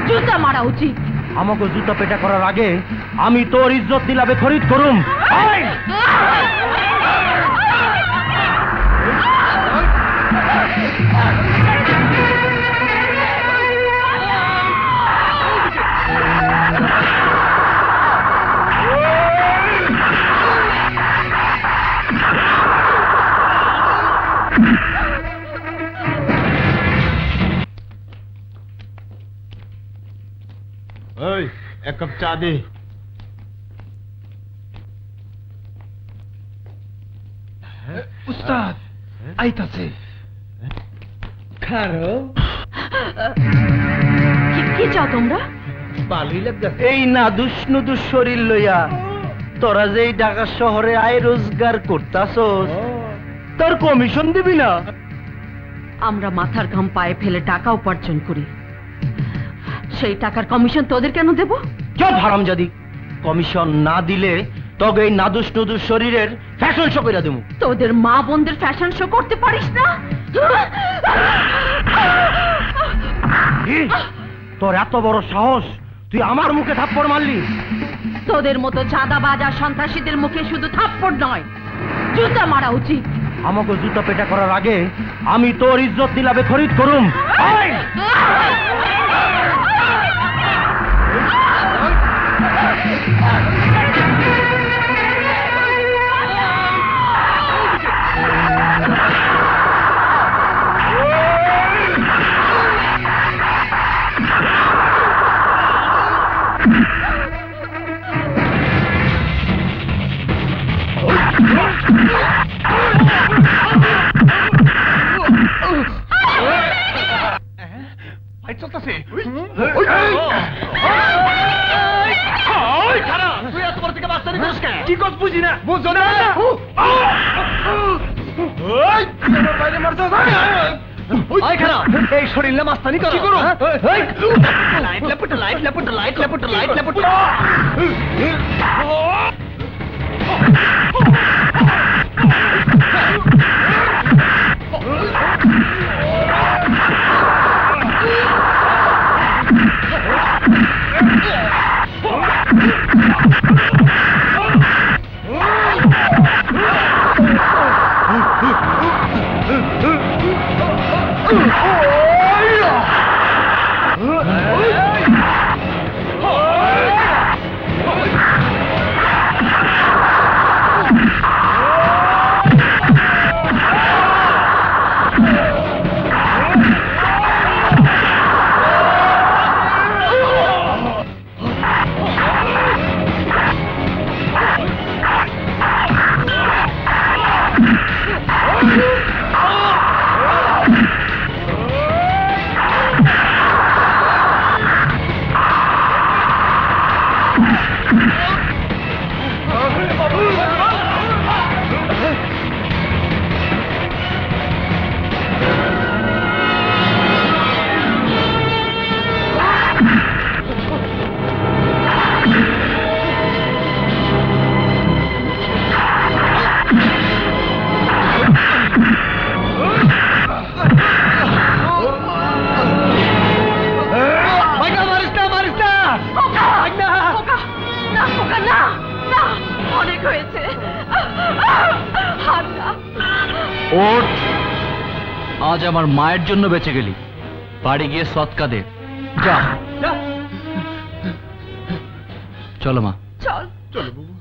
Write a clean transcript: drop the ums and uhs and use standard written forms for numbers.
জুতা মারা উচিত। আমাকে জুতা পেটা করার আগে আমি তোর ইজ্জত নিলামে খরিদ করুম। এক কাপ চা দে। উস্তাদ আইতাছে। খারো কি চাও তোমরা? ভালোই লাগতেছে। এই নাদুস নুদুস শরীর লইয়া তোরা যে এই ঢাকা শহরে আয় রোজগার করতাছস, তোর কমিশন দিবি না? আমরা মাথার ঘাম পায়ে ফেলে টাকা উপার্জন করি, সেই টাকার কমিশন তোদের কেন দেব? চুপ হারামজাদি! কমিশন না দিলে তোকে এই নাদুস নুদুস শরীরের ফ্যাশন শো করে দেবো। তোদের মা বোনদের ফ্যাশন শো করতে পারিস না? তোর এত বড় সাহস, তুই আমার মুখে থাপ্পড় মারলি? তোদের মতো চাঁদাবাজ আর সন্ত্রাসীদের মুখে শুধু থাপ্পড় নয়, জুতা মারা উচিত। আমাকে জুতা পেটা করার আগে আমি তোর ইজ্জত নিলামে খরিদ করুম। চলতেছে। কি কস বুঝি না? বুঝো না? এই শরীর না মাস্তানি করো। কি করো? লাইট লেপুট লাইট লেপুট লাইট লেপুট লাইট লেপুট। অনেক হয়েছে। ওঠ, আজ আমার মায়ের জন্য বেঁচে গেলি, বাড়ি গিয়ে সৎকা দে। যা চলো মা। চল। চলো বাবু।